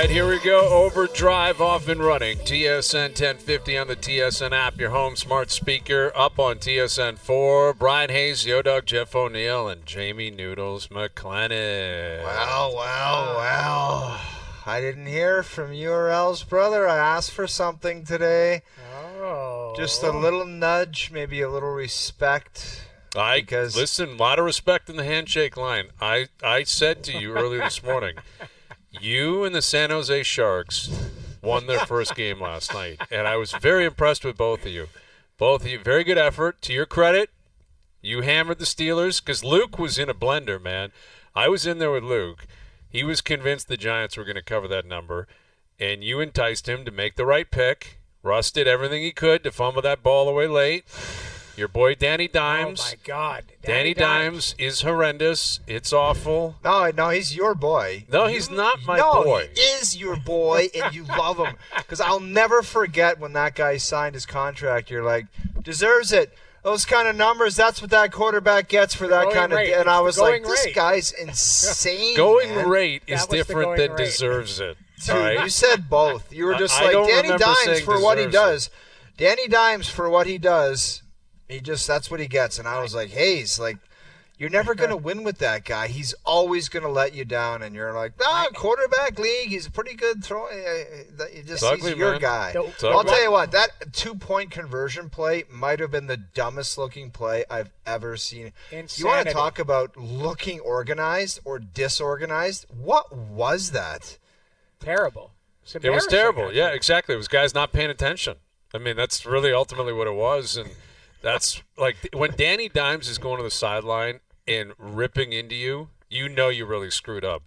right, here we go. OverDrive off and running. TSN 1050 on the TSN app, your home smart speaker, up on TSN 4. Bryan Hayes, Yo-Dog, Jeff O'Neill, and Jamie Noodles McLennan. Wow. I didn't hear from URL's brother. I asked for something today. Oh. Just a little nudge, maybe a little respect. Listen, a lot of respect in the handshake line. I said to you earlier this morning, you and the San Jose Sharks won their first game last night, and I was very impressed with both of you. Both of you, very good effort. To your credit, you hammered the Steelers because Luke was in a blender, man. I was in there with Luke. He was convinced the Giants were going to cover that number, and you enticed him to make the right pick. Russ did everything he could to fumble that ball away late. Your boy Danny Dimes. Oh, my God. Danny Dimes is horrendous. It's awful. No, he's your boy. No, he's not my boy. He is your boy, and you love him. Because I'll never forget when that guy signed his contract. You're like, deserves it. Those kind of numbers, that's what that quarterback gets for that kind of – and I was like, this guy's insane, Going man. rate is different than deserves it. Dude, right? you said both. You were just like, Danny Dimes for what he does. Danny Dimes for what he does – that's what he gets. And I was like, Hayes, like, you're never going to win with that guy. He's always going to let you down. And you're like, quarterback league, he's a pretty good throw. He's your guy. I'll tell you what, that 2-point conversion play might have been the dumbest looking play I've ever seen. Insanity. You want to talk about looking organized or disorganized? What was that? Terrible. It was terrible. Yeah, exactly. It was guys not paying attention. I mean, that's really ultimately what it was. And that's like when Danny Dimes is going to the sideline and ripping into you, you know you really screwed up.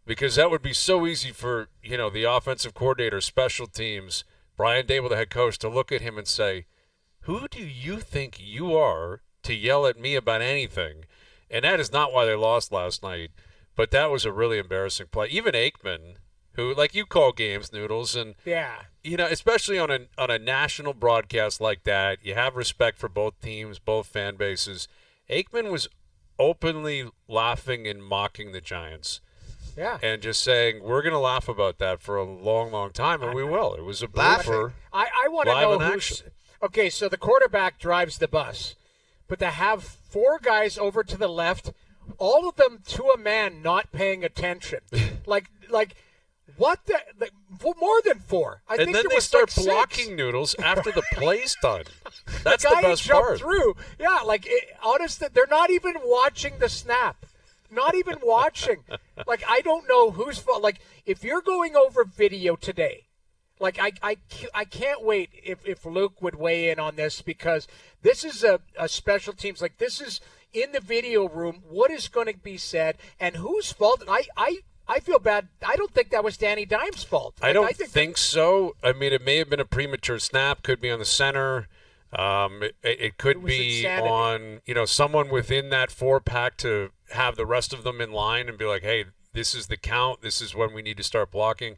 Because that would be so easy for, the offensive coordinator, special teams, Brian Dable, the head coach, to look at him and say, who do you think you are to yell at me about anything? And that is not why they lost last night. But that was a really embarrassing play. Even Aikman, who, like, you call games, Noodles, and especially on a national broadcast like that, you have respect for both teams, both fan bases. Aikman was openly laughing and mocking the Giants. Yeah. And just saying, we're going to laugh about that for a long, long time, and we will. It was a blooper. I want to know who's – okay, so the quarterback drives the bus, but to have 4 guys over to the left, all of them to a man not paying attention. like what the more than 4. I think then they start blocking Noodles after the play's done. That's the best part. Through. Yeah, honestly, they're not even watching the snap. Not even watching. Like, I don't know whose fault. Like, if you're going over video today, like, I can't wait if Luke would weigh in on this, because this is a special teams. Like, this is in the video room. What is going to be said and whose fault? And I feel bad. I don't think that was Danny Dimes' fault. I don't think so. I mean, it may have been a premature snap. Could be on the center. It could be on, someone within that 4-pack to have the rest of them in line and be like, hey, this is the count. This is when we need to start blocking.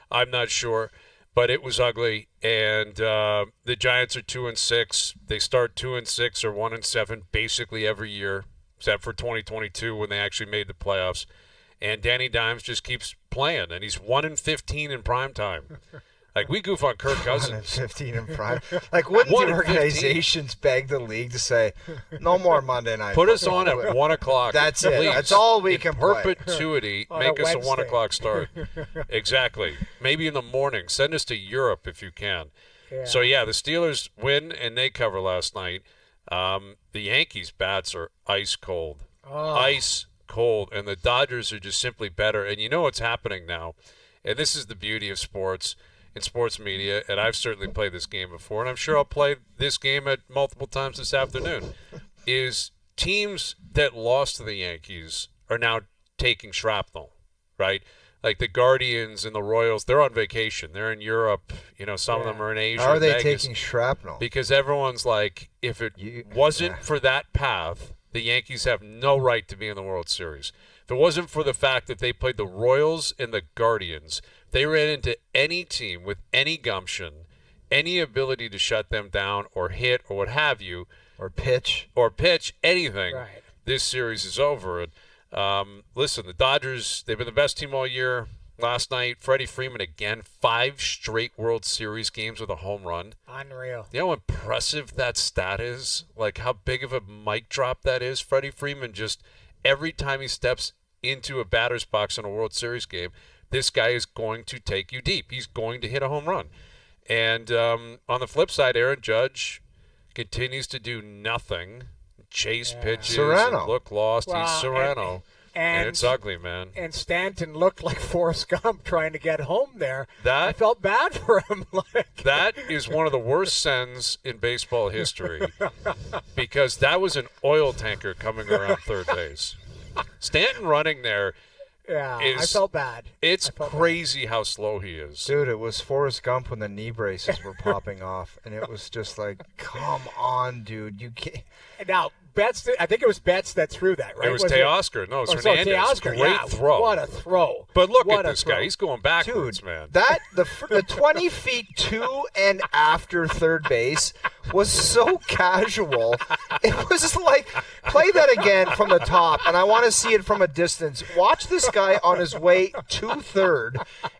I'm not sure. But it was ugly. And the Giants are 2-6. They start 2-6 or 1-7 basically every year, except for 2022 when they actually made the playoffs. And Danny Dimes just keeps playing, and he's 1-15 in prime time. Like, we goof on Kirk Cousins. 1-15 in prime. Like, wouldn't the organizations beg the league to say, no more Monday night? Put us on at 1 o'clock. That's it. Please. That's all we can play. Perpetuity, make us a 1 o'clock start. Exactly. Maybe in the morning. Send us to Europe if you can. Yeah. So, the Steelers win, and they cover last night. The Yankees' bats are ice cold. Ice cold, and the Dodgers are just simply better. And you know what's happening now, and this is the beauty of sports and sports media, and I've certainly played this game before, and I'm sure I'll play this game at multiple times this afternoon, is teams that lost to the Yankees are now taking shrapnel, right? Like the Guardians and the Royals, they're on vacation. They're in Europe. Some of them are in Asia. How are they Vegas, taking shrapnel? Because everyone's like, if it wasn't for that path, the Yankees have no right to be in the World Series. If it wasn't for the fact that they played the Royals and the Guardians, they ran into any team with any gumption, any ability to shut them down or hit or what have you. Or pitch, anything. Right. This series is over. And listen, the Dodgers, they've been the best team all year. last night. Freddie Freeman again, 5 straight World Series games with a home run. Unreal. You know how impressive that stat is? Like how big of a mic drop that is? Freddie Freeman just, every time he steps into a batter's box in a World Series game, this guy is going to take you deep. He's going to hit a home run. And on the flip side, Aaron Judge continues to do nothing. Chase pitches and look lost. Well, he's Serrano. And it's ugly, man. And Stanton looked like Forrest Gump trying to get home there. I felt bad for him. That is one of the worst sends in baseball history because that was an oil tanker coming around third base. Stanton running there. Yeah, I felt bad. It's crazy how slow he is. Dude, it was Forrest Gump when the knee braces were popping off, and it was just like, come on, dude. You can't. Now, Betts, I think it was Betts that threw that, right? It was Teoscar. No, it was Hernandez. Teoscar, Great throw. What a throw. But look at this guy. He's going backwards, dude, man. The 20 feet to and after third base was so casual. It was just like, play that again from the top, and I want to see it from a distance. Watch this guy on his way to third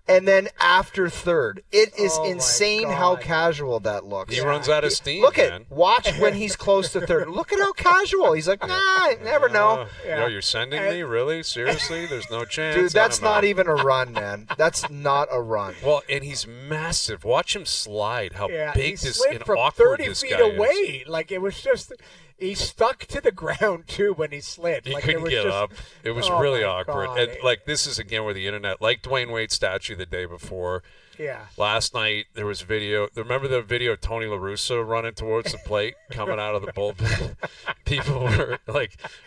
and then after third. It is insane how casual that looks. He runs out of steam, Watch when he's close to third. Look at how casual. He's like, nah, I never know. No, you're sending me? Really? Seriously? There's no chance? Dude, that's not even a run, man. That's not a run. Well, and he's massive. Watch him slide. How big this and from awkward 30 this feet guy away. is. Like, it was just... He stuck to the ground, too, when he slid. He couldn't get up. It was really awkward. God. And, this is, again, where the internet, like Dwayne Wade's statue the day before. Yeah. Last night, there was video. Remember the video of Tony La Russa running towards the plate, coming out of the bullpen? People were,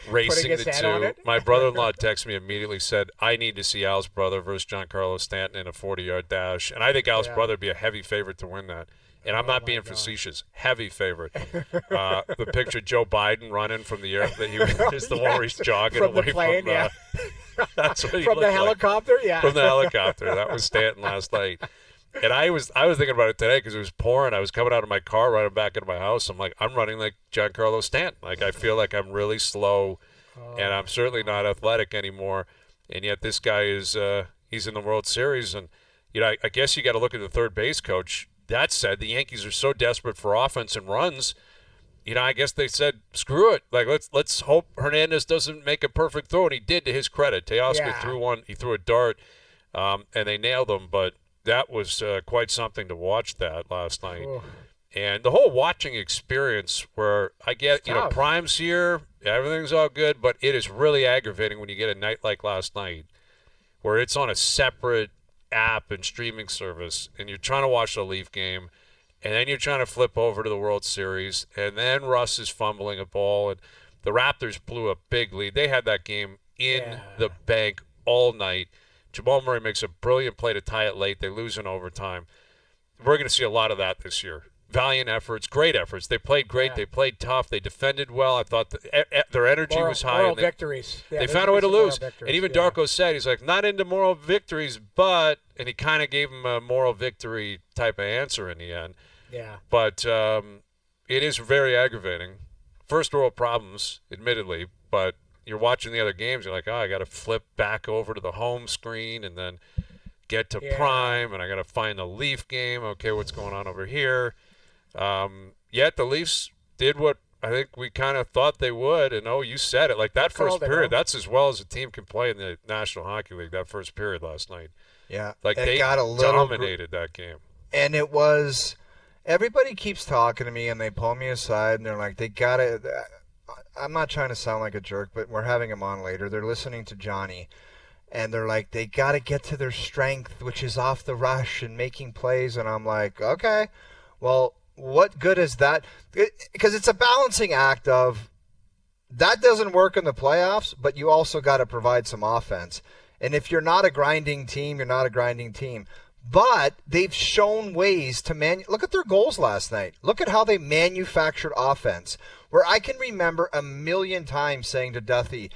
racing the two. My brother-in-law texted me immediately, said, I need to see Al's brother versus Giancarlo Stanton in a 40-yard dash. And I think Al's brother would be a heavy favorite to win that. And I'm not being facetious. Heavy favorite. The picture of Joe Biden running from the air, is the one where he's jogging from away the plane, from that's what he from the helicopter, like. From the helicopter. That was Stanton last night. And I was thinking about it today because it was pouring. I was coming out of my car, running back into my house. I'm like, I'm running like Giancarlo Stanton. Like, I feel like I'm really slow, and I'm certainly not athletic anymore. And yet this guy is he's in the World Series. And, I guess you got to look at the third base coach. That said, the Yankees are so desperate for offense and runs, I guess they said, screw it. Like, let's hope Hernandez doesn't make a perfect throw, and he did, to his credit. Teoscar threw one. He threw a dart, and they nailed him. But that was quite something to watch that last night. Ooh. And the whole watching experience where I get, Prime's here, everything's all good, but it is really aggravating when you get a night like last night where it's on a separate app and streaming service, and you're trying to watch the Leaf game, and then you're trying to flip over to the World Series, and then Russ is fumbling a ball, and the Raptors blew a big lead. They had that game in the bank all night. Jamal Murray makes a brilliant play to tie it late. They lose in overtime. We're going to see a lot of that this year. Valiant efforts, great efforts. They played great. Yeah. They played tough. They defended well. I thought their energy was high. Moral victories. Yeah, they found a way to lose. And even Darko said, he's like, not into moral victories, but, and he kind of gave him a moral victory type of answer in the end. Yeah. But it is very aggravating. First world problems, admittedly, but you're watching the other games, you're like, I got to flip back over to the home screen and then get to Prime, and I got to find the Leaf game. Okay, what's going on over here? Yet the Leafs did what I think we kind of thought they would, and you said it. Like that first period, that's as well as a team can play in the National Hockey League, that first period last night. Yeah. Like they dominated that game. And it was, everybody keeps talking to me, and they pull me aside, and they're like, they got to, I'm not trying to sound like a jerk, but we're having them on later. They're listening to Johnny, and they're like, they got to get to their strength, which is off the rush and making plays. And I'm like, okay, well, what good is that? Because it's a balancing act of that doesn't work in the playoffs, but you also got to provide some offense. And if you're not a grinding team, you're not a grinding team. But they've shown ways to look at their goals last night. Look at how they manufactured offense. Where I can remember a million times saying to Duthie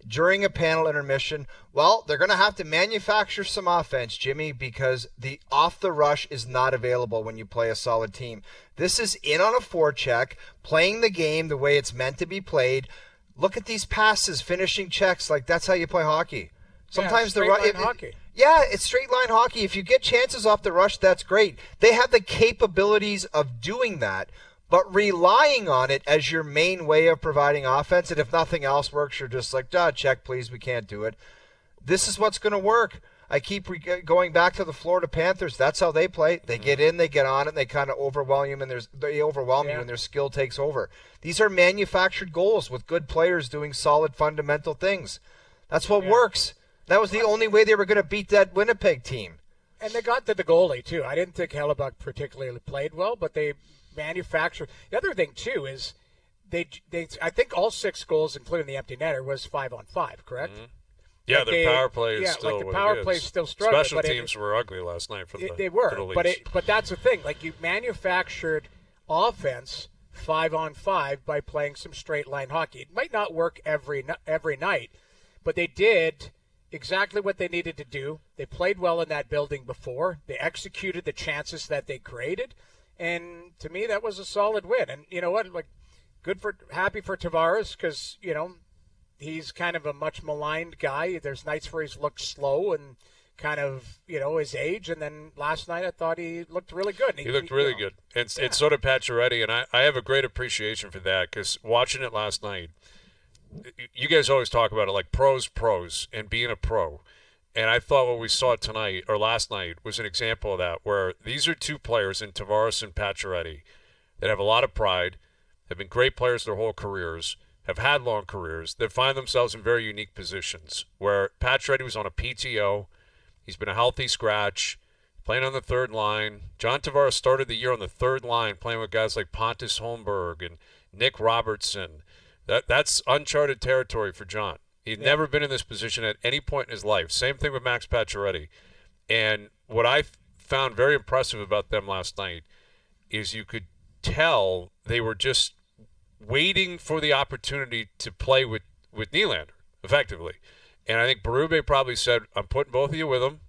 during a panel intermission, well, they're going to have to manufacture some offense, Jimmy, because the off the rush is not available when you play a solid team. This is in on a forecheck, playing the game the way it's meant to be played. Look at these passes, finishing checks. Like, that's how you play hockey. Sometimes the line hockey. Yeah, it's straight line hockey. If you get chances off the rush, that's great. They have the capabilities of doing that, but relying on it as your main way of providing offense, and if nothing else works, you're just like, check, please, we can't do it. This is what's going to work. I keep going back to the Florida Panthers. That's how they play. They get in, they get on it, and they kind of overwhelm you, and you, and their skill takes over. These are manufactured goals with good players doing solid fundamental things. That's what works. That was the only way they were going to beat that Winnipeg team. And they got to the goalie, too. I didn't think Hellebuck particularly played well, but they manufactured. The other thing, too, is they I think all 6 goals, including the empty netter, was 5-on-5, correct? Mm-hmm. Yeah, their power play is still the power play is still struggling. Special teams were ugly last night for the They were, for the but that's the thing. Like, you manufactured offense 5-on-5 by playing some straight line hockey. It might not work every night, but they did exactly what they needed to do. They played well in that building before. They executed the chances that they created, and to me, that was a solid win. And you know what? Like, happy for Tavares because he's kind of a much maligned guy. There's nights where he's looked slow and kind of, his age. And then last night I thought he looked really good. He looked really good. And it's sort of Pacioretty, and I have a great appreciation for that because watching it last night, you guys always talk about it like pros, and being a pro. And I thought what we saw tonight or last night was an example of that where these are 2 players in Tavares and Pacioretty that have a lot of pride, have been great players their whole careers, have had long careers, that find themselves in very unique positions where Pacioretty was on a PTO. He's been a healthy scratch, playing on the third line. John Tavares started the year on the third line, playing with guys like Pontus Holmberg and Nick Robertson. That's uncharted territory for John. He'd never been in this position at any point in his life. Same thing with Max Pacioretty. And what I found very impressive about them last night is you could tell they were just waiting for the opportunity to play with Nylander, effectively. And I think Berube probably said, I'm putting both of you with him.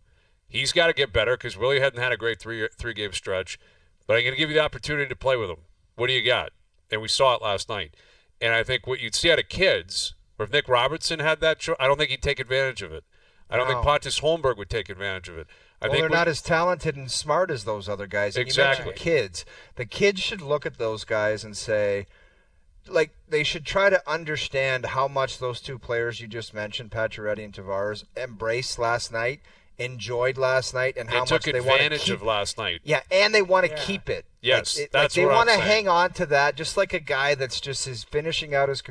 He's got to get better because Willie hadn't had a great three-game stretch. But I'm going to give you the opportunity to play with him. What do you got? And we saw it last night. And I think what you'd see out of kids, or if Nick Robertson had that, I don't think he'd take advantage of it. I don't think Pontus Holmberg would take advantage of it. I think they're not as talented and smart as those other guys. And exactly. You mentioned kids. The kids should look at those guys and say, like, they should try to understand how much those 2 players you just mentioned, Pacioretty and Tavares, embraced last night, enjoyed last night, and how much they want to keep. Took advantage of last night. Yeah, and they want to keep it. Yes, that's they what want I'm to saying. hang on to that, just like a guy that's just is finishing out his.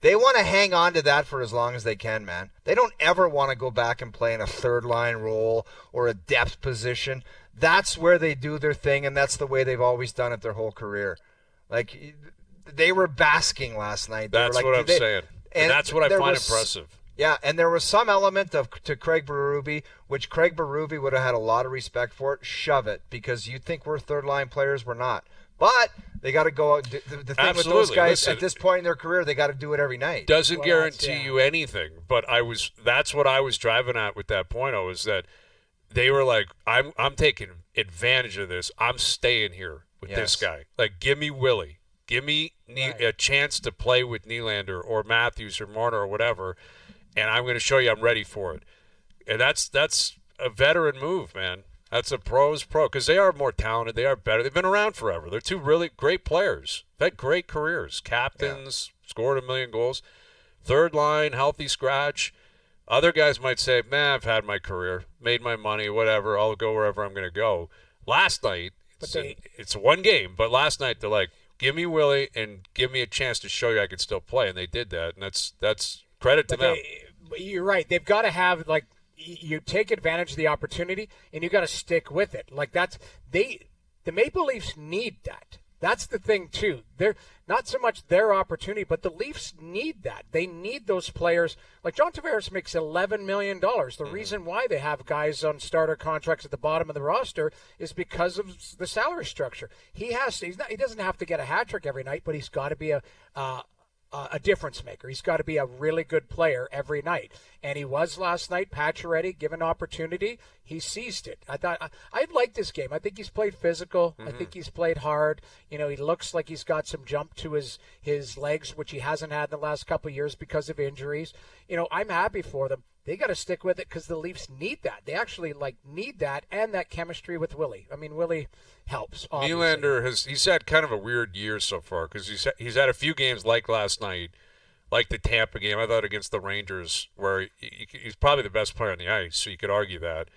They want to hang on to that for as long as they can, man. They don't ever want to go back and play in a third line role or a depth position. That's where they do their thing, and that's the way they've always done it their whole career. Like, they were basking last night. That's what I'm saying. And that's what I find impressive. Yeah, and there was some element to Craig Berube, which Craig Berube would have had a lot of respect for it. Shove it, because you think we're third-line players. We're not. But they got to go. The thing Absolutely. with those guys, listen, at this point in their career, they got to do it every night. Doesn't guarantee you anything, but that's what I was driving at with that point. Is that they were like, I'm taking advantage of this. I'm staying here with this guy. Like, give me Willie. Give me a chance to play with Nylander or Matthews or Marner or whatever, and I'm going to show you I'm ready for it. And that's a veteran move, man. That's a pro's pro because they are more talented. They are better. They've been around forever. They're 2 really great players. They've had great careers. Captains, scored 1 million goals. Third line, healthy scratch. Other guys might say, man, I've had my career, made my money, whatever. I'll go wherever I'm going to go. Last night, it's 1 game, but last night they're like, give me Willie and give me a chance to show you I can still play, and they did that, and that's credit to them. You're right. They've got to have, like, you take advantage of the opportunity, and you got to stick with it. Like, the Maple Leafs need that. That's the thing, too. They're not so much their opportunity, but the Leafs need that. They need those players. Like, John Tavares makes $11 million. The reason why they have guys on starter contracts at the bottom of the roster is because of the salary structure. He doesn't have to get a hat trick every night, but he's got to be a difference maker. He's got to be a really good player every night. And he was last night. Pacioretty, given opportunity, he seized it. I like this game. I think he's played physical. I think he's played hard. He looks like he's got some jump to his legs, which he hasn't had in the last couple of years because of injuries. I'm happy for them. they got to stick with it because the Leafs need that. They actually need that and that chemistry with Willie. I mean, Willie helps. Obviously. Nylander he's had kind of a weird year so far because he's had a few games like last night, like the Tampa game. I thought against the Rangers where he's probably the best player on the ice, so you could argue that.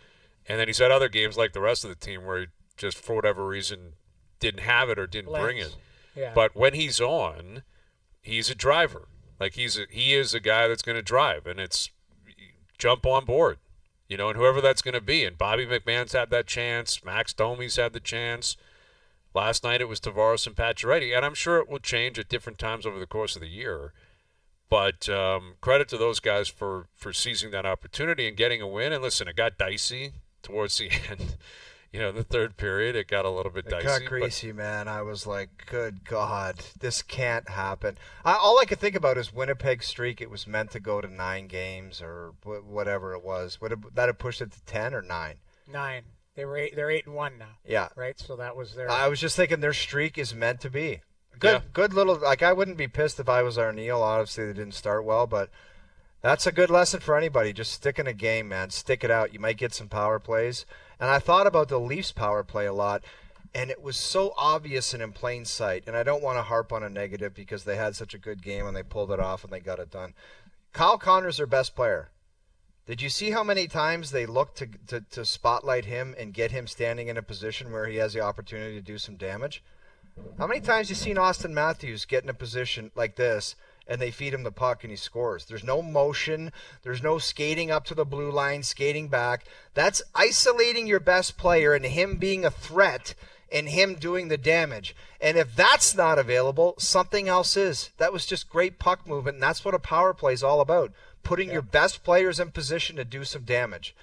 And then he's had other games like the rest of the team where he just for whatever reason didn't have it or didn't bring it. Yeah. But when he's on, he's a driver. Like he is a guy that's going to drive, and it's jump on board, and whoever that's going to be. And Bobby McMahon's had that chance. Max Domi's had the chance. Last night it was Tavares and Pacioretty, and I'm sure it will change at different times over the course of the year. But credit to those guys for seizing that opportunity and getting a win. And listen, it got dicey towards the end. The third period, it got a little bit dicey. It got greasy, man. I was like, good God, this can't happen. All I could think about is Winnipeg's streak. It was meant to go to 9 games or whatever it was. Would that have pushed it to 10 or 9? 9. They're 8-1 now. Yeah. Right? So that was their... I was just thinking their streak is meant to be. Good little... I wouldn't be pissed if I was O'Neill. Obviously, they didn't start well, but that's a good lesson for anybody. Just stick in a game, man. Stick it out. You might get some power plays. And I thought about the Leafs power play a lot, and it was so obvious and in plain sight. And I don't want to harp on a negative because they had such a good game and they pulled it off and they got it done. Kyle Connor's their best player. Did you see how many times they looked to spotlight him and get him standing in a position where he has the opportunity to do some damage? How many times have you seen Austin Matthews get in a position like this and they feed him the puck and he scores? There's no motion. There's no skating up to the blue line, skating back. That's isolating your best player and him being a threat and him doing the damage. And if that's not available, something else is. That was just great puck movement, and that's what a power play is all about, putting your best players in position to do some damage.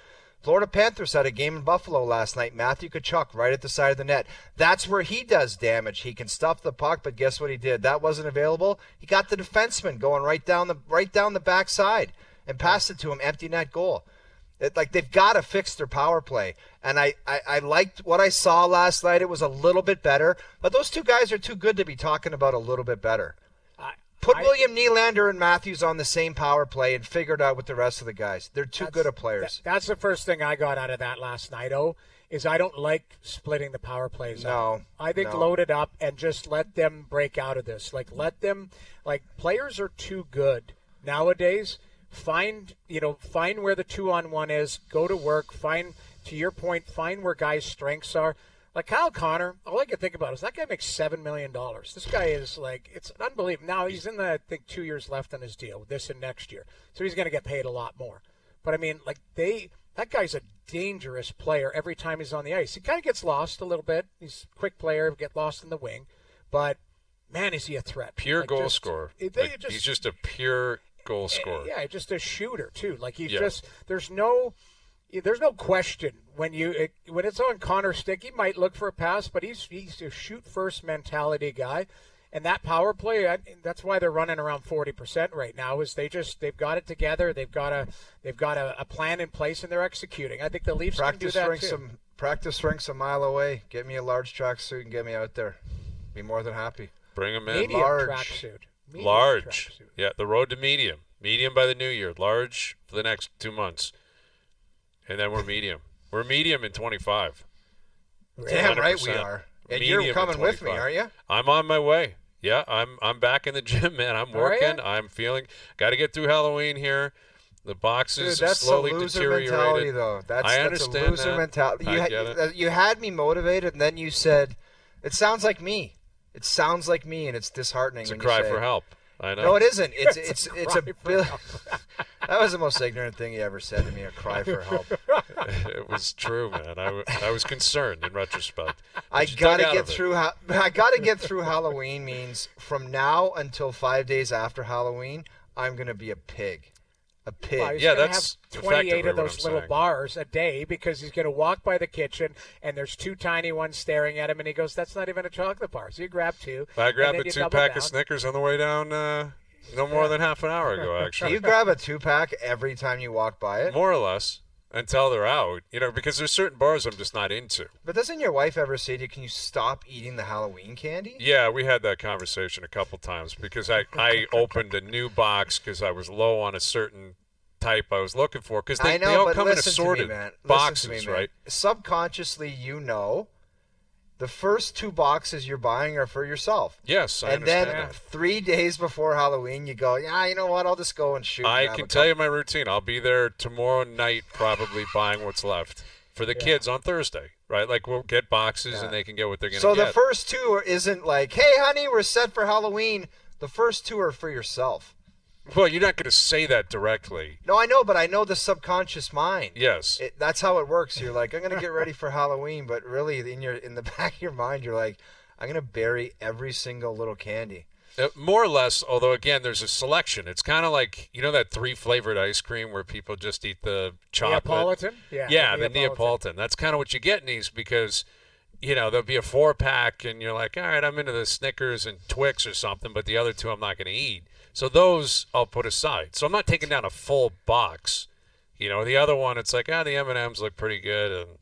Florida Panthers had a game in Buffalo last night. Matthew Tkachuk right at the side of the net. That's where he does damage. He can stuff the puck, but guess what he did? That wasn't available. He got the defenseman going right down the backside and passed it to him, empty net goal. They've got to fix their power play. And I liked what I saw last night. It was a little bit better, but those two guys are too good to be talking about a little bit better. Put William Nylander and Matthews on the same power play and figure it out with the rest of the guys. They're too good of players. That's the first thing I got out of that last night, is I don't like splitting the power plays up. I think load it up and just let them break out of this. Let them, players are too good nowadays. Find where the 2-on-1 is, go to work, to your point, find where guys' strengths are. Like Kyle Connor, all I can think about is that guy makes $7 million. This guy is it's unbelievable. Now he's in I think 2 years left on his deal, this and next year. So he's going to get paid a lot more. But I mean, that guy's a dangerous player every time he's on the ice. He kind of gets lost a little bit. He's a quick player, get lost in the wing. But man, is he a threat. Pure goal scorer. He's just a pure goal scorer. Yeah, just a shooter too. There's no question when it's on Connor's stick, he might look for a pass, but he's a shoot first mentality guy, and that power play, that's why they're running around 40% right now. Is they've got it together, they've got a plan in place, and they're executing. I think the Leafs can do that too. Practice rinks a mile away. Get me a large tracksuit and get me out there. Be more than happy. Bring them in. Medium tracksuit. Large. Yeah, the road to medium. Medium by the new year. Large for the next 2 months. And then we're medium. We're medium in 25. Damn right we are. And you're coming with me, aren't you? I'm on my way. Yeah, I'm back in the gym, man. I'm working. I'm feeling. Got to get through Halloween here. The boxes are slowly deteriorating. That's a loser mentality, though. I understand a loser mentality. I get it. You had me motivated, and then you said, "It sounds like me." It sounds like me, and it's disheartening. It's a cry for help. I know. No, it isn't. It's a That was the most ignorant thing you ever said to me, a cry for help. It was true, man. I was concerned in retrospect. I got to get through Halloween means from now until 5 days after Halloween, I'm going to be a pig. A pig. Well, that's have 28 of those little bars a day because he's going to walk by the kitchen and there's 2 tiny ones staring at him and he goes, "That's not even a chocolate bar." So you grab 2. I grabbed a 2-pack of Snickers on the way down no more than half an hour ago, actually. Do you grab a 2-pack every time you walk by it? More or less. Until they're out, because there's certain bars I'm just not into. But doesn't your wife ever say to you, "Can you stop eating the Halloween candy?" Yeah, we had that conversation a couple times because I opened a new box because I was low on a certain type I was looking for because they all come in assorted boxes, right? Subconsciously, the first 2 boxes you're buying are for yourself. Yes, I understand. And then 3 days before Halloween, you go, yeah, you know what? I'll just go and shoot. I can tell you my routine. I'll be there tomorrow night probably buying what's left for the kids on Thursday, right? Like we'll get boxes and they can get what they're going to get. So the first 2 isn't like, hey, honey, we're set for Halloween. The first 2 are for yourself. Well, you're not going to say that directly. No, I know, but I know the subconscious mind. Yes. That's how it works. You're like, I'm going to get ready for Halloween, but really in the back of your mind, you're like, I'm going to bury every single little candy. More or less, although, again, there's a selection. It's kind of like, that 3-flavored ice cream where people just eat the chocolate. Neapolitan? Yeah, the Neapolitan. That's kind of what you get in these because, there'll be a 4-pack and you're like, all right, I'm into the Snickers and Twix or something, but the other 2 I'm not going to eat. So those I'll put aside. So I'm not taking down a full box. The other one, it's like, the M&Ms look pretty good, and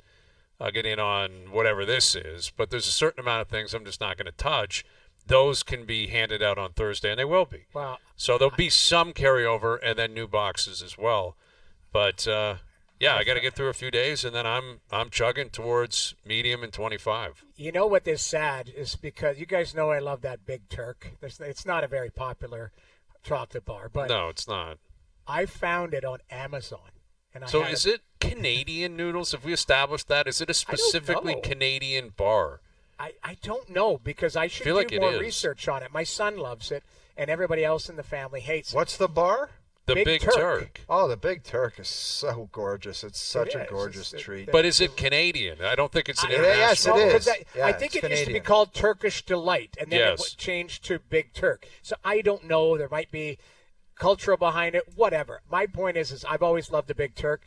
I'll get in on whatever this is. But there's a certain amount of things I'm just not going to touch. Those can be handed out on Thursday, and they will be. Wow. So there'll be some carryover and then new boxes as well. But, I got to get through a few days, and then I'm chugging towards medium and 25. You know what is sad is because you guys know I love that Big Turk. It's not a very popular chocolate bar, but no, it's not. I found it on Amazon. So is it Canadian noodles? Have we established that? Is it a specifically Canadian bar? I don't know because I should do more research on it. My son loves it, and everybody else in the family hates it. What's the bar? The Big Turk. Oh, the Big Turk is so gorgeous. It's such a gorgeous treat. But is it Canadian? I don't think it's an international. Yes, it is. I think it used to be called Turkish Delight, and then it changed to Big Turk. So I don't know. There might be cultural behind it, whatever. My point is I've always loved the Big Turk.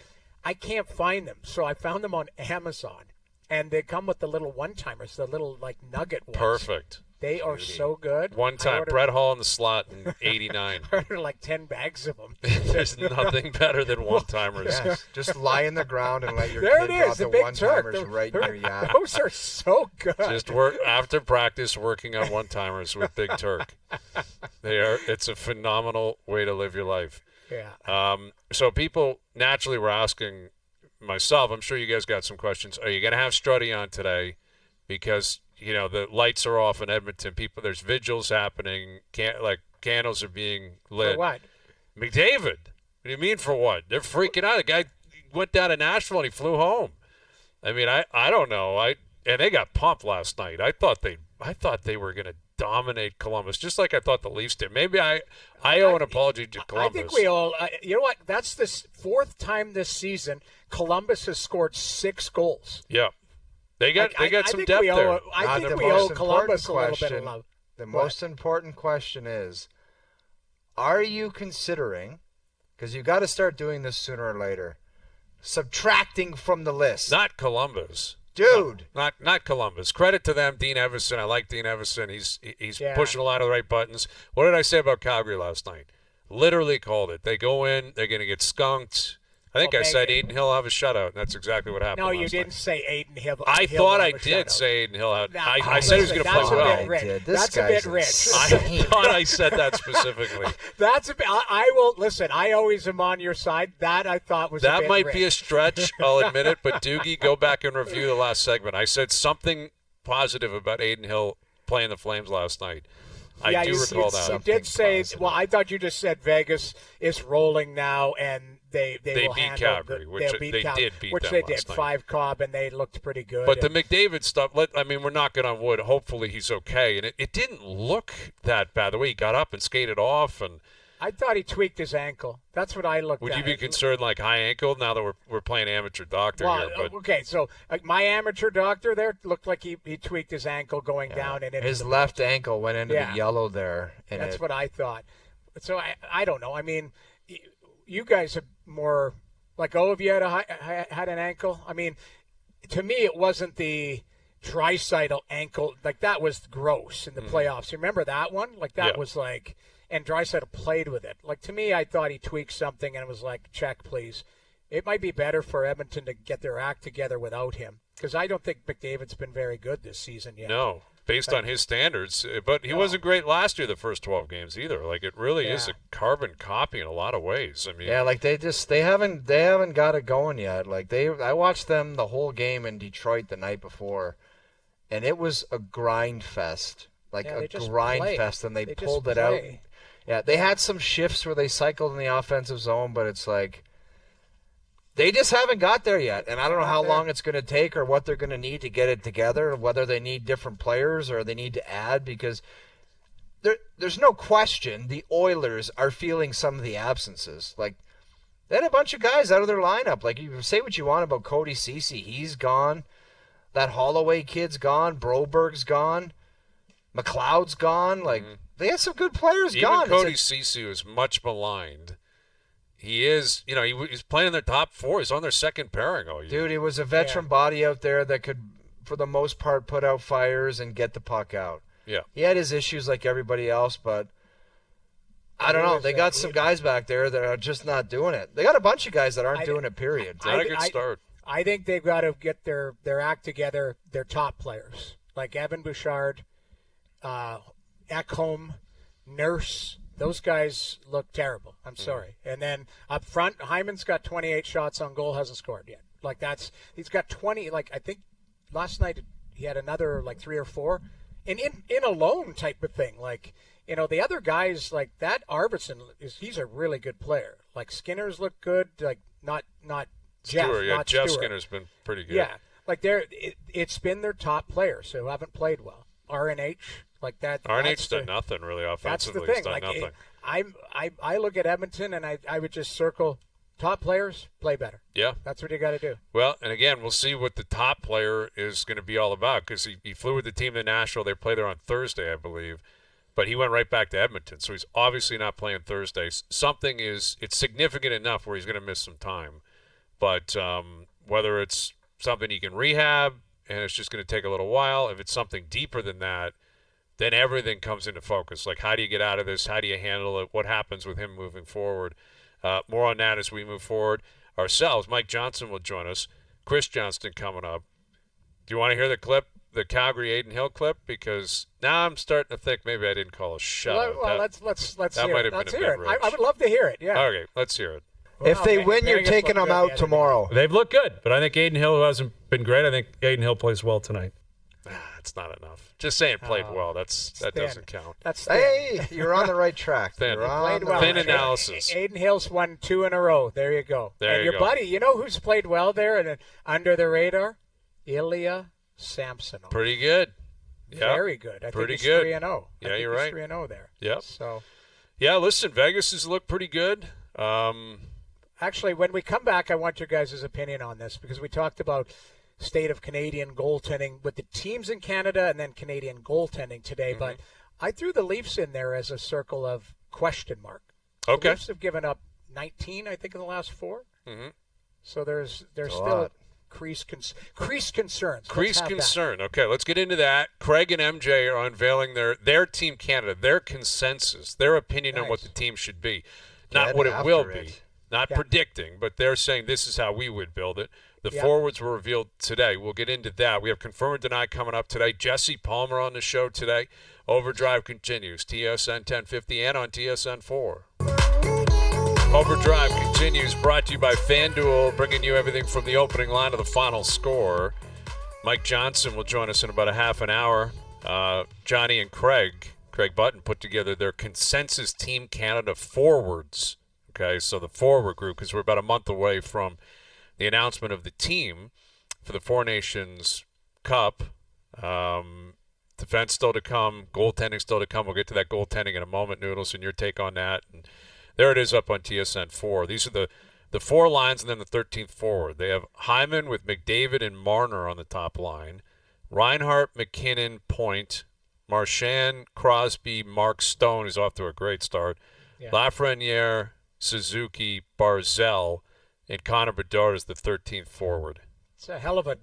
I can't find them, so I found them on Amazon, and they come with the little one-timers, the little, nugget ones. Perfect. They are so good. One time, Brett Hall in the slot in '89. I ordered 10 bags of them. There's nothing better than one-timers. Yes. Just lie in the ground and let your kid drop the one-timers right in your yap. Those are so good. Just work after practice working on one-timers with Big Turk. It's a phenomenal way to live your life. Yeah. So people naturally were asking myself, I'm sure you guys got some questions. Are you going to have Strutty on today? Because the lights are off in Edmonton. There's vigils happening. Candles are being lit. For what? McDavid. What do you mean for what? They're freaking out. The guy went down to Nashville and he flew home. I mean, I don't know. And they got pumped last night. I thought they were going to dominate Columbus, just like I thought the Leafs did. Maybe I owe an apology to Columbus. I think we all. You know what? That's the 4th time this season Columbus has scored 6 goals. Yeah. They got some depth there. I think we owe Columbus a little bit of love. The most important question is, are you considering, because you got to start doing this sooner or later, subtracting from the list? Not Columbus. Dude. No, not Columbus. Credit to them, Dean Evison. I like Dean Evison. He's pushing a lot of the right buttons. What did I say about Calgary last night? Literally called it. They go in, they're going to get skunked. I think I said Aiden Hill will have a shutout, and that's exactly what happened. No, you didn't say Aiden Hill. I thought I did say Aiden Hill. I said he was going to play well. That's a bit rich. I thought I said that specifically. That's a bit. I will listen. I always am on your side. That I thought was that a bit might rich. be a stretch. I'll admit it. But Doogie, go back and review the last segment. I said something positive about Aiden Hill playing the Flames last night. I do recall that. You did say. Well, I thought you just said Vegas is rolling now and. They will beat Calgary, which they did beat which them they did. last night. 5 Cobb, and they looked pretty good. But the McDavid stuff, we're knocking on wood. Hopefully he's okay. And it didn't look that bad. The way he got up and skated off. And I thought he tweaked his ankle. That's what I looked at. Would you be concerned high ankle now that we're playing amateur doctor here? But okay, so my amateur doctor there looked like he tweaked his ankle going down. And his left ankle went into the yellow there. And that's what I thought. So I don't know. I mean, you guys have more – have you had an ankle? I mean, to me it wasn't the Draisaitl ankle. That was gross in the playoffs. You remember that one? Was and Draisaitl played with it. To me, I thought he tweaked something and it was check, please. It might be better for Edmonton to get their act together without him because I don't think McDavid's been very good this season yet. No. based on his standards. But he wasn't great last year, the first 12 games either. Like, it really is a carbon copy in a lot of ways. I mean, like they haven't got it going yet. Like I watched them the whole game in Detroit the night before, and it was a grind fest. Like a grind fest, and they pulled it out. Yeah, they had some shifts where they cycled in the offensive zone, but it's like they just haven't got there yet. And I don't know how long it's going to take or what they're going to need to get it together, whether they need different players or they need to add, because there's no question the Oilers are feeling some of the absences. Like, they had a bunch of guys out of their lineup. Like, you say what you want about Cody Ceci. He's gone. That Holloway kid's gone. Broberg's gone. McLeod's gone. Like, they had some good players gone. Even Cody Ceci was much maligned. He is, he's playing in their top four. He's on their second pairing all year. Dude, he was a veteran body out there that could, for the most part, put out fires and get the puck out. Yeah. He had his issues like everybody else, but I don't know. They got some guys back there that are just not doing it. They got a bunch of guys that aren't doing it, period. Not a good start. I think they've got to get their act together, their top players, like Evan Bouchard, Ekholm, Nurse. Those guys look terrible. I'm sorry. And then up front, Hyman's got 28 shots on goal, hasn't scored yet. Like, he's got 20. Like, I think last night he had another, like, 3 or 4. And in a lone type of thing. Like, the other guys, like that Arvidsson, he's a really good player. Like, Skinner's look good. Like, not Jeff. Stewart, not Jeff Stewart. Skinner's been pretty good. Yeah. Like, it's been their top players who haven't played well. RNH, like that. RNH's done nothing really offensively. That's the thing. He's done nothing. I look at Edmonton and I would just circle top players, play better. Yeah. That's what you got to do. Well, and again, we'll see what the top player is going to be all about, because he flew with the team to Nashville. They play there on Thursday, I believe. But he went right back to Edmonton, so he's obviously not playing Thursday. It's significant enough where he's going to miss some time. But whether it's something he can rehab and it's just going to take a little while, if it's something deeper than that, then everything comes into focus. Like, how do you get out of this? How do you handle it? What happens with him moving forward? More on that as we move forward ourselves. Mike Johnson will join us. Chris Johnston coming up. Do you want to hear the clip, the Calgary Aiden Hill clip? Because now I'm starting to think maybe I didn't call a shutout. Well, let's that hear might it. have Let's been a hear bit it. rich. I would love to hear it. Yeah. Okay, let's hear it. If they win, you're taking them out tomorrow. They've looked good, but I think Aiden Hill hasn't been great. I think Aiden Hill plays well tonight. It's not enough. Just saying played well. That doesn't count. That's hey, you're on the right track. Thin analysis. Aiden Hill's won 2 in a row. There you go. And your buddy, you know who's played well there and under the radar? Ilya Samsonov. Pretty good. Yep. Very good. I pretty think good. 3-0. Yeah, you're right. 3-0 there. Yep. So. Yeah, listen, Vegas has looked pretty good. Actually, when we come back, I want your guys' opinion on this, because we talked about state of Canadian goaltending with the teams in Canada and then Canadian goaltending today. Mm-hmm. But I threw the Leafs in there as a circle of question mark. Okay. The Leafs have given up 19, I think, in the last 4. Mm-hmm. So there's still creased concerns. Creased concern. Okay, let's get into that. Craig and MJ are unveiling their Team Canada, their consensus, their opinion on what the team should be. Not what it will be. Not predicting, but they're saying this is how we would build it. The forwards were revealed today. We'll get into that. We have Confirm or Deny coming up today. Jesse Palmer on the show today. OverDrive continues. TSN 1050 and on TSN 4. OverDrive continues, brought to you by FanDuel, bringing you everything from the opening line to the final score. Mike Johnson will join us in about a half an hour. Johnny and Craig Button put together their consensus Team Canada forwards. Okay, so the forward group, because we're about a month away from the announcement of the team for the Four Nations Cup. Defense still to come, goaltending still to come. We'll get to that goaltending in a moment, Noodles, and your take on that. And there it is up on TSN 4. These are the 4 lines and then the 13th forward. They have Hyman with McDavid and Marner on the top line. Reinhart, McKinnon, Point. Marchand, Crosby, Mark Stone is off to a great start. Yeah. Lafreniere, Suzuki, Barzell, and Connor Bedard is the 13th forward. It's a hell of a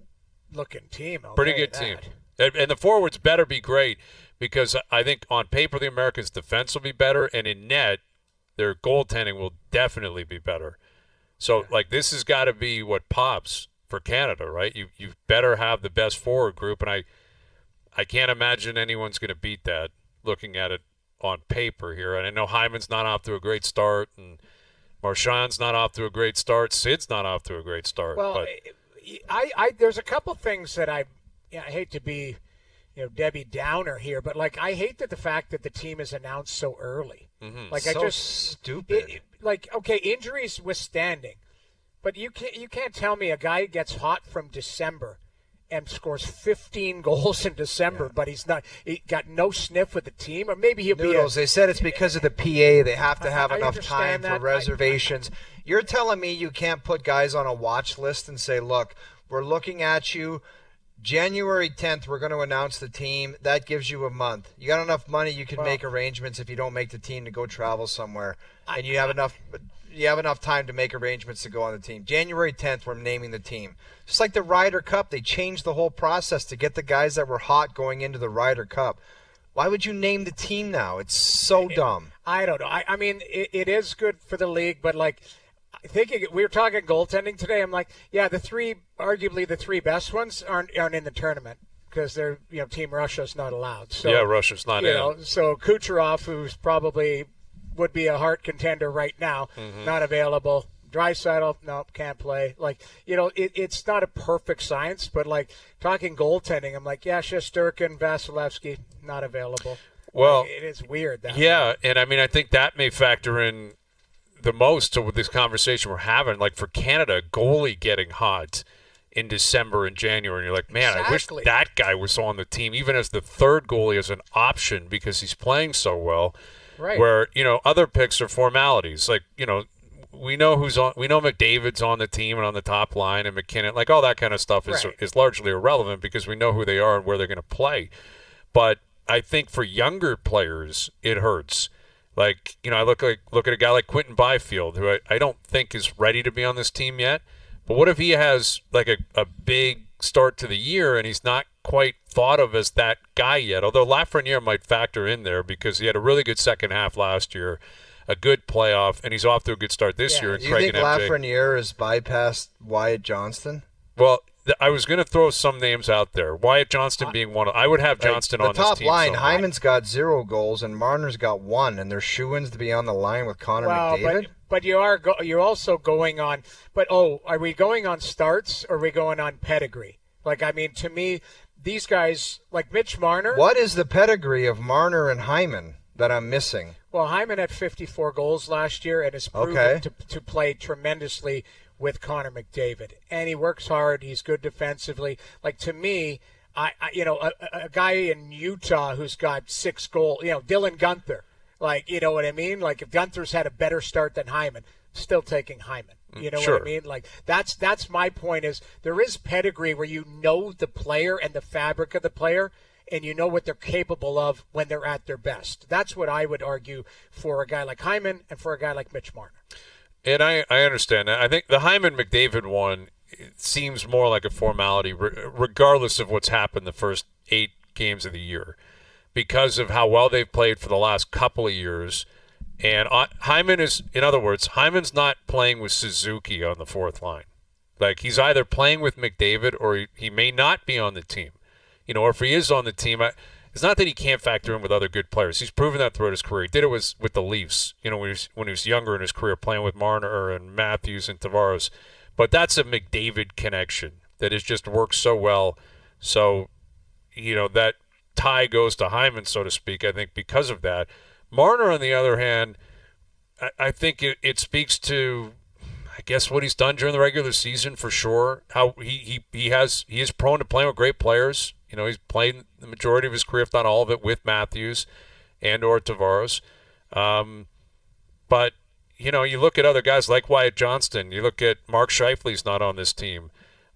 looking team. Pretty good team. And the forwards better be great, because I think on paper the Americans' defense will be better, and in net their goaltending will definitely be better. So, this has got to be what pops for Canada, right? You better have the best forward group, and I can't imagine anyone's going to beat that looking at it on paper here. And I know Hyman's not off to a great start, and Marchand's not off to a great start. Sid's not off to a great start. Well, but there's a couple things that I hate to be, Debbie Downer here, but like I hate the fact that the team is announced so early. Mm-hmm. Like so I just stupid. Okay, injuries withstanding, but you can't tell me a guy gets hot from December and scores 15 goals in December, but he got no sniff with the team, or maybe he'll Noodles, be. They said it's because of the PA. They have to have enough time that. for reservations. You're telling me you can't put guys on a watch list and say, look, we're looking at you. January 10th, we're going to announce the team. That gives you a month. You got enough money, you can make arrangements if you don't make the team to go travel somewhere. And you have enough time to make arrangements to go on the team. January 10th, we're naming the team. Just like the Ryder Cup, they changed the whole process to get the guys that were hot going into the Ryder Cup. Why would you name the team now? It's so dumb. I don't know. I mean, it is good for the league, but like thinking we were talking goaltending today, I'm like, yeah, arguably the three best ones aren't in the tournament because they're Team Russia's not allowed. So yeah, Russia's not in. So Kucherov, who's probably would be a Hart contender right now, not available. Draisaitl, no, can't play. Like, it's not a perfect science, but like talking goaltending, I'm like, yeah, Shesterkin, Vasilevsky, not available. Well, like, it is weird. And I mean, I think that may factor in the most to this conversation we're having. Like for Canada, goalie getting hot in December and January, and you're like, man, I wish that guy was on the team, even as the third goalie as an option because he's playing so well. Right. Where other picks are formalities. Like we know who's on. We know McDavid's on the team and on the top line, and McKinnon. Like all that kind of stuff is largely irrelevant because we know who they are and where they're going to play. But I think for younger players, it hurts. Like I look at a guy like Quentin Byfield, who I don't think is ready to be on this team yet. But what if he has like a big start to the year and he's not quite thought of as that guy yet? Although Lafreniere might factor in there because he had a really good second half last year, a good playoff, and he's off to a good start this year. Do you think Lafreniere has bypassed Wyatt Johnston? Well, I was going to throw some names out there. Wyatt Johnston being one. I would have Johnston on this team. The top line, Hyman's got 0 goals and Marner's got 1, and they're shoo-ins to be on the line with Connor McDavid? But you're also going on. But are we going on starts or are we going on pedigree? Like, I mean, to me, these guys like Mitch Marner. What is the pedigree of Marner and Hyman that I'm missing? Well, Hyman had 54 goals last year and has proven to play tremendously with Connor McDavid, and he works hard. He's good defensively. Like to me, a guy in Utah who's got 6 goals. Dylan Guenther. Like, you know what I mean? Like if Gunther's had a better start than Hyman, still taking Hyman. You know what I mean? Like that's my point. Is there is pedigree where you know the player and the fabric of the player, and you know what they're capable of when they're at their best. That's what I would argue for a guy like Hyman and for a guy like Mitch Marner. And I understand that. I think the Hyman-McDavid one seems more like a formality, regardless of what's happened the first 8 games of the year, because of how well they've played for the last couple of years. And Hyman is, in other words, Hyman's not playing with Suzuki on the fourth line. Like he's either playing with McDavid or he may not be on the team. Or if he is on the team, it's not that he can't factor in with other good players. He's proven that throughout his career. He did it with the Leafs, when he was younger in his career, playing with Marner and Matthews and Tavares. But that's a McDavid connection that has just worked so well. So, that tie goes to Hyman, so to speak, I think, because of that. Marner, on the other hand, I think it speaks to, I guess, what he's done during the regular season for sure. How he is prone to playing with great players. He's played the majority of his career, if not all of it, with Matthews and or Tavares. But, you look at other guys like Wyatt Johnston. You look at Mark Scheifele's not on this team.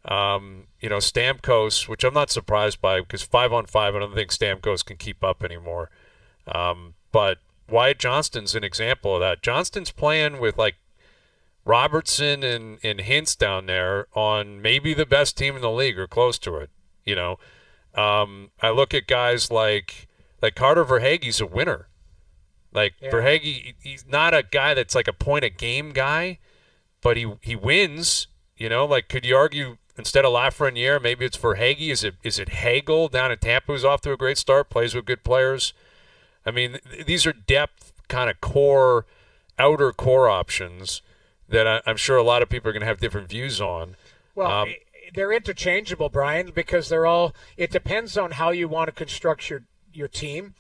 Stamkos, which I'm not surprised by because 5-on-5, I don't think Stamkos can keep up anymore. But Wyatt Johnston's an example of that. Johnston's playing with, like, Robertson and Hintz down there on maybe the best team in the league or close to it, I look at guys like Carter Verhaeghe's a winner. Verhaeghe, he's not a guy that's like a point-a-game guy, but he wins. Could you argue instead of Lafreniere, maybe it's for Hagee. Is it Hagel down in Tampa who's off to a great start, plays with good players? I mean, these are depth kind of outer core options that I'm sure a lot of people are going to have different views on. Well, they're interchangeable, Brian, because it depends on how you want to construct your team.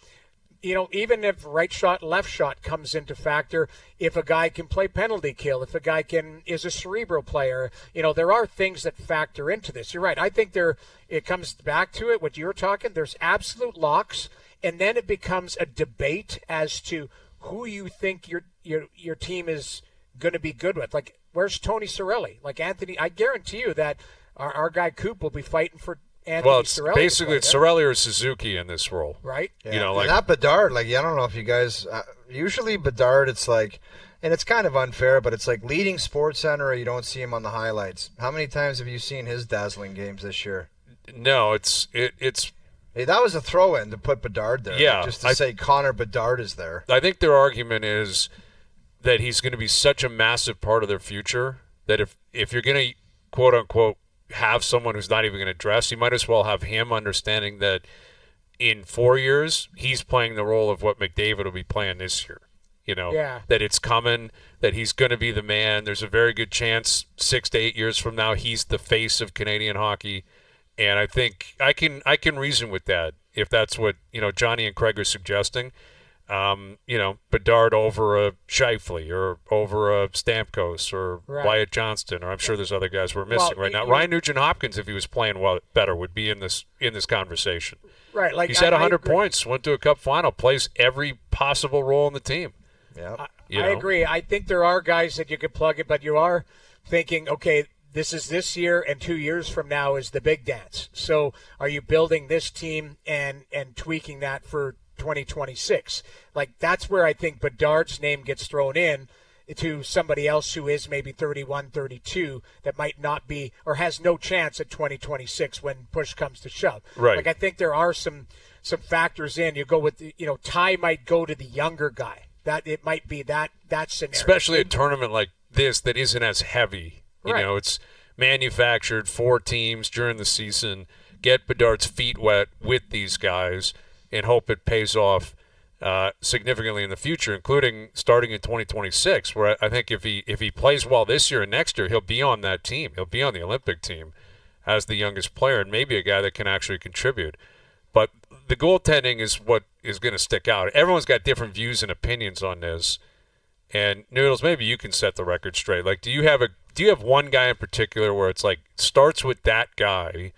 Even if right shot, left shot comes into factor, if a guy can play penalty kill, if a guy is a cerebral player, there are things that factor into this. You're right. I think it comes back to it, what you're talking. There's absolute locks, and then it becomes a debate as to who you think your team is going to be good with. Like, where's Tony Cirelli? Like, Anthony, I guarantee you that our guy Coop will be fighting for Anthony Cirelli. Basically it's Cirelli or Suzuki in this role. Right. Yeah. Not Bedard. Like, I don't know if you guys usually Bedard, it's like, and it's kind of unfair, but it's like leading Sports Center, or you don't see him on the highlights. How many times have you seen his dazzling games this year? No, it's Hey, that was a throw-in to put Bedard there. Yeah, just to say Connor Bedard is there. I think their argument is that he's going to be such a massive part of their future that if you're going to, quote-unquote, have someone who's not even going to dress, you might as well have him understanding that in 4 years, he's playing the role of what McDavid will be playing this year. That it's coming, that he's going to be the man. There's a very good chance 6 to 8 years from now he's the face of Canadian hockey. And I think I can reason with that if that's what Johnny and Craig are suggesting. Bedard over a Scheifele or over a Stamkos or Wyatt Johnston, or I'm sure there's other guys we're missing right now. Ryan Nugent-Hopkins, if he was playing better, would be in this conversation. Right, like he's had 100 points, went to a Cup final, plays every possible role in the team. Yeah, I agree. I think there are guys that you could plug it, but you are thinking, okay, this is this year, and 2 years from now is the big dance. So are you building this team and tweaking that for 2026? Like, that's where I think Bedard's name gets thrown in to somebody else who is maybe 31, 32 that might not be or has no chance at 2026 when push comes to shove. Right. Like, I think there are some factors in. You go with Ty might go to the younger guy. That it might be that scenario. Especially a tournament like this that isn't as heavy. It's manufactured 4 teams during the season. Get Bedard's feet wet with these guys and hope it pays off significantly in the future, including starting in 2026, where I think if he plays well this year and next year, he'll be on that team. He'll be on the Olympic team as the youngest player and maybe a guy that can actually contribute. But the goaltending is what is going to stick out. Everyone's got different views and opinions on this. And Noodles, maybe you can set the record straight. Like, do you have one guy in particular where it's like starts with that guy,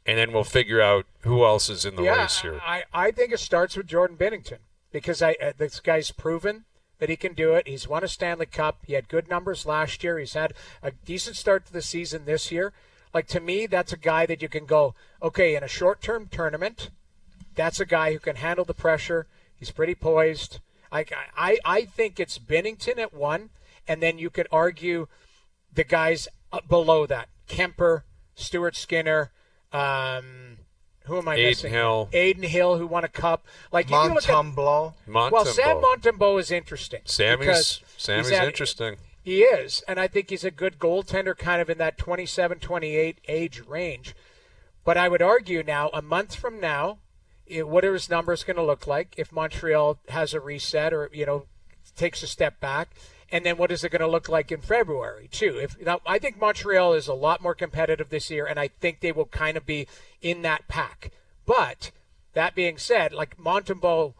and then we'll figure out who else is in the race here? I think it starts with Jordan Binnington because this guy's proven that he can do it. He's won a Stanley Cup. He had good numbers last year. He's had a decent start to the season this year. Like, to me, that's a guy that you can go, okay, in a short-term tournament, that's a guy who can handle the pressure. He's pretty poised. I think it's Binnington at 1, and then you could argue the guys below that. Kemper, Stuart Skinner, who am I missing? Aiden Hill, who won a cup. Like, Montembeault. Well, Sam Montembeault is interesting. Sammy's interesting. He is, and I think he's a good goaltender kind of in that 27, 28 age range. But I would argue now, a month from now, what are his numbers going to look like if Montreal has a reset or, takes a step back? And then what is it going to look like in February, too? Now, I think Montreal is a lot more competitive this year, and I think they will kind of be in that pack. But that being said, like, Montembeault,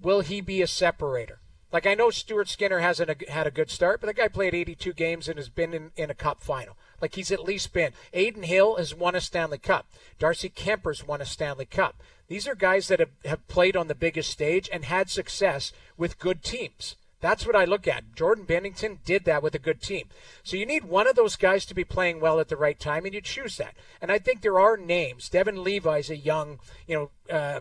will he be a separator? Like, I know Stuart Skinner hasn't had a good start, but the guy played 82 games and has been in a cup final. Like, he's at least been. Aiden Hill has won a Stanley Cup. Darcy Kemper's won a Stanley Cup. These are guys that have played on the biggest stage and had success with good teams. That's what I look at. Jordan Binnington did that with a good team. So you need one of those guys to be playing well at the right time, and you choose that. And I think there are names. Devin Levi's a young,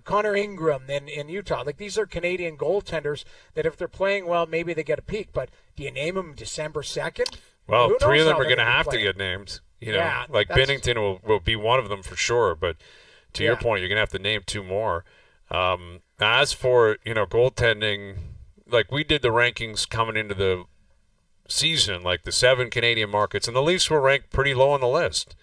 Connor Ingram in Utah. Like, these are Canadian goaltenders that if they're playing well, maybe they get a peak. But do you name them December 2nd? Well, 3 of them are going to have to get named. Binnington will be one of them for sure. But to your point, you're going to have to name 2 more. As for, goaltending, like, we did the rankings coming into the season, like the 7 Canadian markets, and the Leafs were ranked pretty low on the list.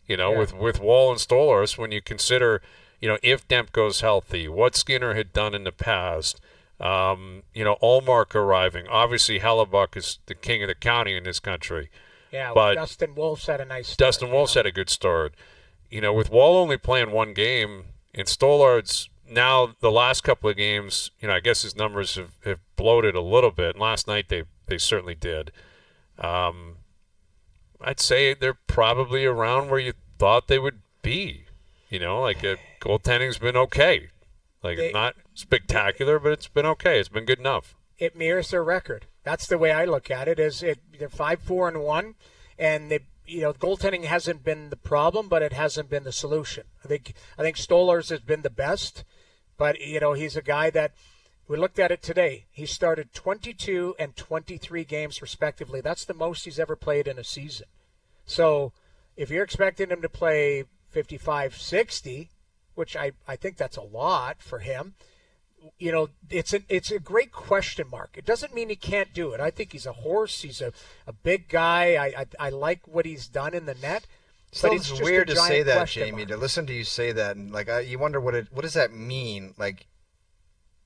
with Wall and Stolarz, when you consider, if Demko's healthy, what Skinner had done in the past, Ullmark arriving. Obviously, Hellebuck is the king of the county in this country. Yeah, but Dustin Wolf's had a nice start. Dustin Wolf's had a good start. With Wall only playing one game, and Stolarz now the last couple of games, I guess his numbers have bloated a little bit. And last night they certainly did. I'd say they're probably around where you thought they would be. Goaltending's been okay. Not spectacular, but it's been okay. It's been good enough. It mirrors their record. That's the way I look at it. They're 5-4-1, and goaltending hasn't been the problem, but it hasn't been the solution. I think Stolarz has been the best, but he's a guy that we looked at it today. He started 22 and 23 games respectively. That's the most he's ever played in a season. So if you're expecting him to play 55-60, which I think that's a lot for him, it's a great question mark. It doesn't mean he can't do it. I think he's a horse. He's a big guy. I like what he's done in the net. But it's weird to say that, Jamie, to listen to you say that. And you wonder what does that mean?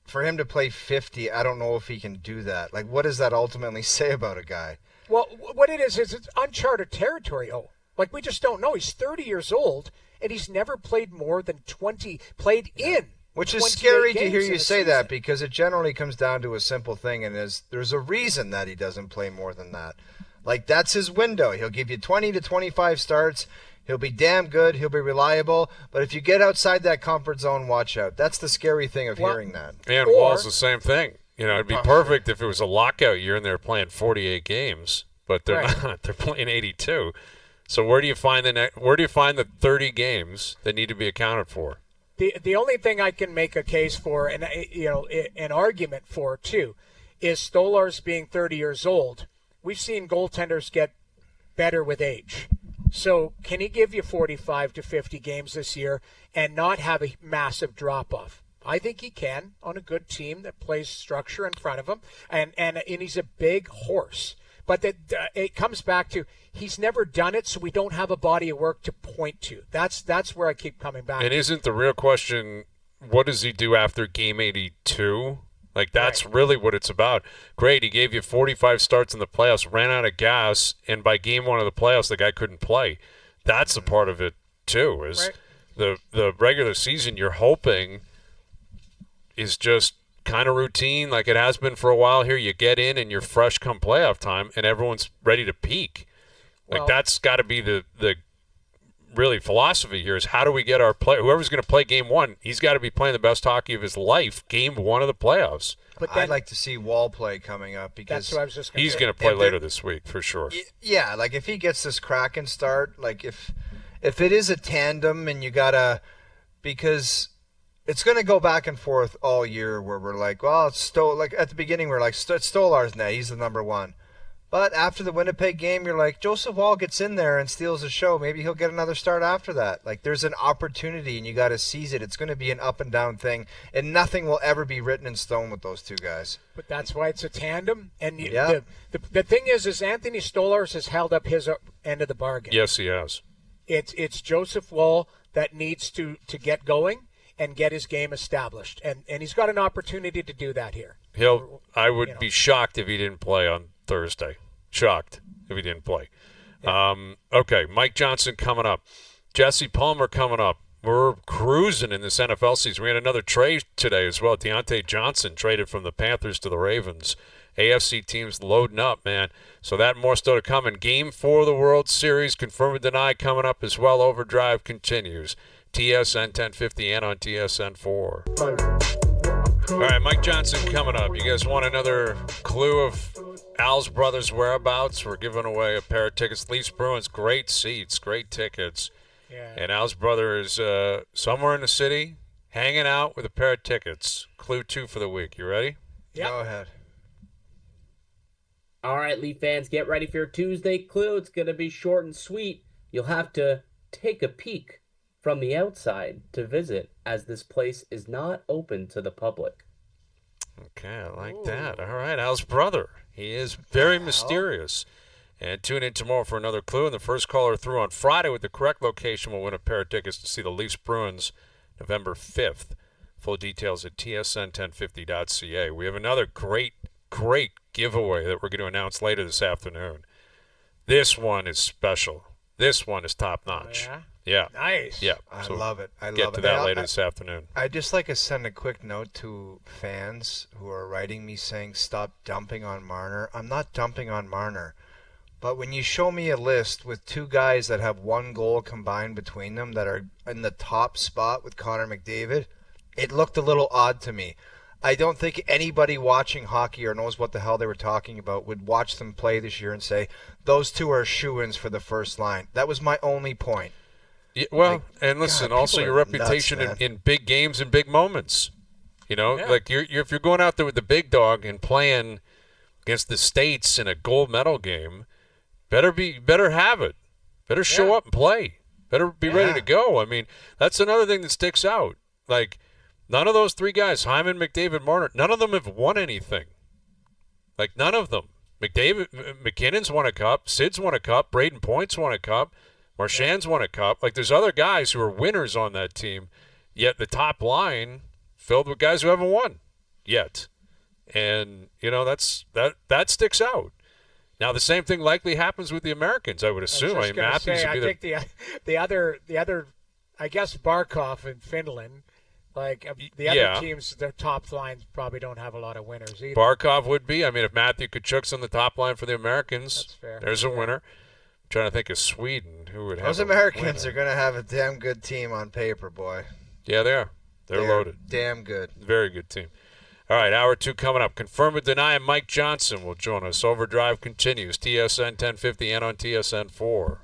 For him to play 50, I don't know if he can do that. What does that ultimately say about a guy? Well, what it is it's uncharted territory. We just don't know. He's 30 years old, and he's never played more than 20, Which is scary to hear you say that, because it generally comes down to a simple thing, and there's a reason that he doesn't play more than that. That's his window. He'll give you 20 to 25 starts. He'll be damn good. He'll be reliable. But if you get outside that comfort zone, watch out. That's the scary thing of hearing that. And Wall's the same thing. It'd be perfect if it was a lockout year and they're playing 48 games, but they're not. They're playing 82. So where do you find the 30 games that need to be accounted for? The only thing I can make a case for, and an argument for too, is Stolarz being 30 years old. We've seen goaltenders get better with age. So can he give you 45 to 50 games this year and not have a massive drop-off? I think he can on a good team that plays structure in front of him, and he's a big horse. But it comes back to he's never done it, so we don't have a body of work to point to. That's where I keep coming back. And isn't the real question, what does he do after game 82? That's really what it's about. Great, he gave you 45 starts in the playoffs, ran out of gas, and by game 1 of the playoffs, the guy couldn't play. That's a part of it, too, is the regular season you're hoping is just kind of routine like it has been for a while here. You get in and you're fresh come playoff time, and everyone's ready to peak. That's got to be the really philosophy here, is how do we get our play? Whoever's going to play game 1, he's got to be playing the best hockey of his life game 1 of the playoffs. But I'd like to see Wall play coming up, because that's what I was just he's going to play later this week for sure. Yeah, if he gets this Kraken start, if it is a tandem and you got to, because it's going to go back and forth all year where we're it's at the beginning we're it's Stolarz now, he's the number one. But after the Winnipeg game, you're Joseph Wall gets in there and steals the show. Maybe he'll get another start after that. There's an opportunity, and you got to seize it. It's going to be an up and down thing, and nothing will ever be written in stone with those two guys. But that's why it's a tandem. And the thing is Anthony Stolarz has held up his end of the bargain. Yes, he has. It's Joseph Wall that needs to get going and get his game established, and he's got an opportunity to do that here. I would be shocked if he didn't play on Thursday. Shocked if he didn't play. Yeah. Okay, Mike Johnson coming up. Jesse Palmer coming up. We're cruising in this NFL season. We had another trade today as well. Deontay Johnson traded from the Panthers to the Ravens. AFC teams loading up, man. So that and more still to come. And Game 4 of the World Series, confirm or deny, coming up as well. Overdrive continues. TSN 1050 and on TSN 4. All right, Mike Johnson coming up. You guys want another clue of Al's brother's whereabouts? We're giving away a pair of tickets. Leafs Bruins, great seats, great tickets. Yeah. And Al's brother is somewhere in the city hanging out with a pair of tickets. Clue 2 for the week. You ready? Yeah. Go ahead. All right, Leaf fans, get ready for your Tuesday clue. It's going to be short and sweet. You'll have to take a peek from the outside to visit, as this place is not open to the public. Okay, I like that. All right, Al's brother. He is very mysterious. And tune in tomorrow for another clue. And the first caller through on Friday with the correct location will win a pair of tickets to see the Leafs Bruins November 5th. Full details at tsn1050.ca. We have another great giveaway that we're going to announce later this afternoon. This one is special. This one is top notch. Oh, yeah? Nice. Yeah. I So love it. I love it. get to that later this afternoon. I'd just like to send a quick note to fans who are writing me saying stop dumping on Marner. I'm not dumping on Marner. But when you show me a list with two guys that have one goal combined between them that are in the top spot with Connor McDavid, it looked a little odd to me. I don't think anybody watching hockey or knows what the hell they were talking about would watch them play this year and say, those two are shoo-ins for the first line. That was my only point. Yeah, well, and listen, God, also your reputation nuts, in big games and big moments. You know, like if you're going out there with the big dog and playing against the States in a gold medal game, better have it. Better show up and play. Better be ready to go. I mean, that's another thing that sticks out. Like, none of those three guys, Hyman, McDavid, Marner, none of them have won anything. Like, none of them. McKinnon's won a cup. Sid's won a cup. Braden Point's won a cup. Marchand's won a cup. Like, there's other guys who are winners on that team, yet the top line filled with guys who haven't won yet. And, you know, that sticks out. Now, the same thing likely happens with the Americans, I would assume. I think the other, I guess, Barkov in Finland, like the other teams, their top lines probably don't have a lot of winners either. Barkov would be. I mean, if Matthew Tkachuk's on the top line for the Americans, there's a winner. I'm trying to think of Sweden. Who would have those Americans are going to have a damn good team on paper, boy. Yeah, they are. They're loaded. Damn good. Very good team. All right, hour 2 coming up. Confirm and deny, and Mike Johnson will join us. OverDrive continues. TSN 1050 and on TSN 4.